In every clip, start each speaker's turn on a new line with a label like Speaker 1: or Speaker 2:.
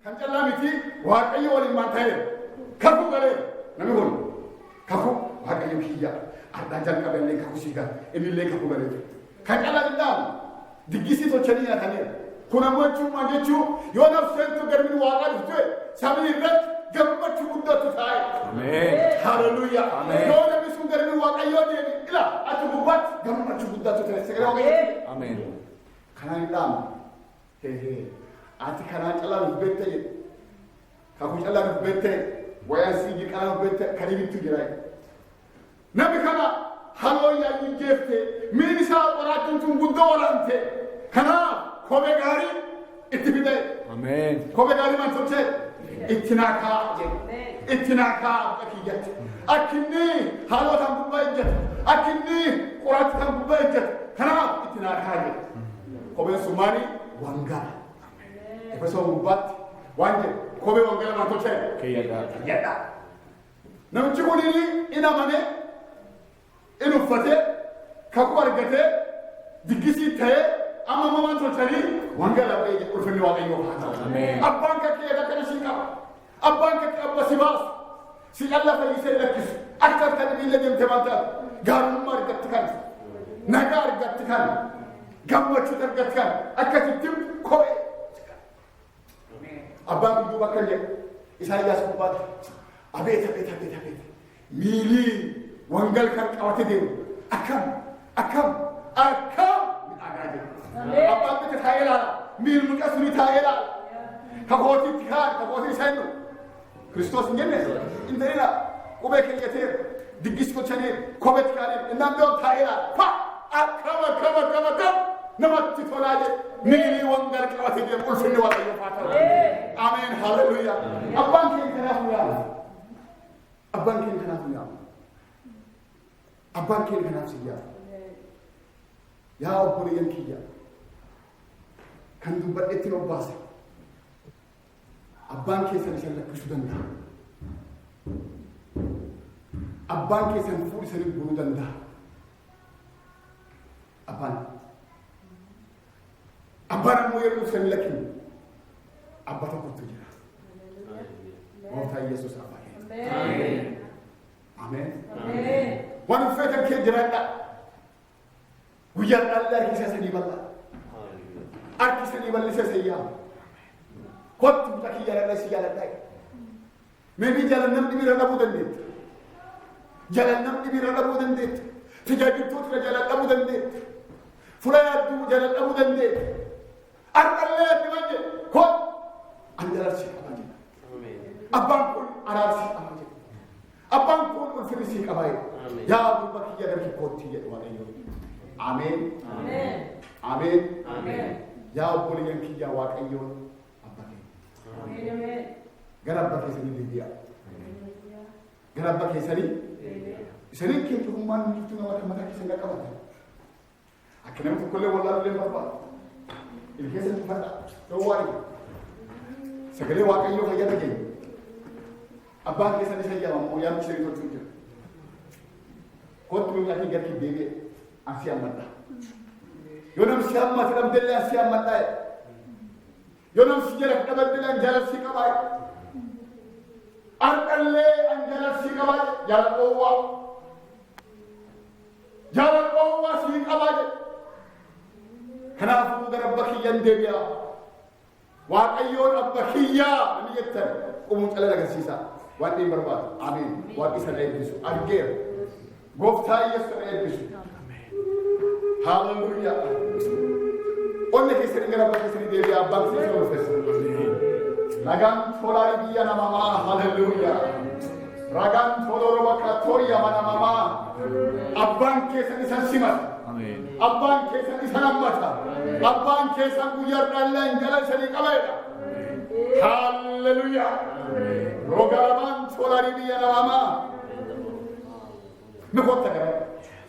Speaker 1: kan callamiti waaqayyo waliin maan ta'e kakuu galee namni kun kakuu waaqayyo kiyya ardaa jalqaballee kakuu siigaa innillee kakuu galee kan callamidhaan diggisii tolchanii nyaatanii kun ammoo jechuun yoo nafseentu garbiin waaqaa dhufte samii irratti gammachuu guddatu taa'e.
Speaker 2: Ameen.
Speaker 1: Hallelujah.
Speaker 2: Ameen.
Speaker 1: Yoo namni sun garbiin waaqayyoo deemi ila ati gubbaatti gammachuu guddatu ta'e sagalee waaqayyoo.
Speaker 2: Ameen.
Speaker 1: Kanaan dhaama. Ati kanaan callaan beekte jedhe. Kakuu callaan beekte wayaan siigi kanaan beekte karibitti jira. Namni kana haloo yaa'uu jeefte miin isaa qoraachuun sun guddoo olaante. Kanaaf kophee gaarii itti fide.
Speaker 2: Ameen.
Speaker 1: Kophee gaarii maal tolchee? Itti naakaa jedhe. Itti naakaa akkiyyatti. Akkinni haalootaan gubbaa ejjete. Akkinni qoraattaan gubbaa ejjete. Kanaaf itti naakaa jedhe. Kopheen sun maali? Wangaala. Efesoon gubbaatti waan jedhe kophee wangaala maal tolchee? Keeyyadhaa. Namichi kun in amane in uffatee kakuu argatee diggisii ta'ee amma mamaan tolchanii wangaala ba'ee ulfinni waaqayyoo haa ta'u. Abbaan kakkee akka kana sii qaba. Abbaan kakkee abba si baasu. Si alla fayyisee lakkisu. Akka harka dhibiillee deemtee maal taatu? Gaarummaa argatti kan. Nagaa argatti kan. Gammachuu argatti kan. Akkasitti kophee. Abbaan gudduu bakka jedhu Isaayyaas gubbaatti abeet. Miilii wangal kan qabate deemu akkam midhagaa jedhu. Abbaan bitti taa'ee ilaala. Miil muka suni taa'ee ilaala. Kakootiitti kaan kakootii isaa hinnu. Kiristoos hin jenne intalina qubee keeyyatee diggis gochanii kopheetti kaanee innaan doon taa'ee ilaala. Akkam namatti tolaa jedhe miilii wangal qabate deemu ulfinni waaqayyoo haa ta'u. Ameen. Hallelujah. Abbaan keenya kanaafuu yaala. Abbaan keenya kanaafuu yaala. Abbaan keenya kanaaf si yaala. Yaa obboleeyyan kiyya kan dubbadheetti obbaase abbaan keessan isin lakkisuu danda'a. Abbaan keessan fuudhi isanii guuruu danda'a. Abbaan ammoo yeroo isanii lakkinu abba tokkotu jira. Gooftaa Yesuus abbaa keenya. Ameen. Waan uffatan kee jiraadha. Guyyaan dhalli harkisa sanii bal'aa. Harkisanii bal'isa sayyaa. Kottu buta kiyyaadha si jaaladhaa. Meebii jaalannam dhibira dhabuu dandeetta. Jaalannam dhibira dhabuu dandeetta. Tajaajiltoota jaalala dhabuu dandeetta. Fula yaadduu jaalala dhabuu dandeetta. Harkallee addiman jedhe kun andalarsi qaba jedha. Abbaan kun araarsi qaba jedha. Abbaan kun ulfinni qaba jedha. Yaa gubba kiyya darbi kootti jedhu waaqayyo. Ameen. Yaa obboleeyyan kiyya waaqayyoon abba keenya. Gara abba keessanii deebi'a. Gara abba keessanii isanii keenya hummaan jirtu nama kan mataa keessan qaqqabatan. Akka namni tokkollee wallaallee barbaadu. Ilkeessa tufadha. Dhoowwaani. Sagalee waaqayyoo fayyada keenya. Abbaan keessanii sayyaamamoo yaa mishirii tolchuu jira. Kottu miidhagni gadi deebi'e. Asii ammadha. Yoo namsi amma fidamdellee asii ammadha. Yoo namsi jala fidamdellee anjaalalsi qabaa. Harkallee anjaalalsi qabaa jaaladhoowwaa. Jaaladhoowwaa sii qabaa. Kanaafuu gara abba kiyyaan deebi'a. Waaqayyoon abba kiyyaa ani jettan qumuun cala agarsiisa. Waan inni barbaadu. Ameen. Waaqni sana eebbisu. Argeera. Gooftaa Yesuus sana eebbisu. Hallelujah. Onne keessanii gara abba keessanii deebi'a. Abbaan keessanii ulfeessa. Ragaan tolaa biyya namamaa. Hallelujah. Ragaan toloo bakka tooyya mana namamaa. Abbaan keessanii san simata. Abbaan keessan isa hammata. Abbaan keessan guyyaa dhallaan jala isanii qabeedha. Hallelujah. Rogaabaan tolaa biyya namamaa. Ni kotta gara.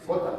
Speaker 1: Kotta.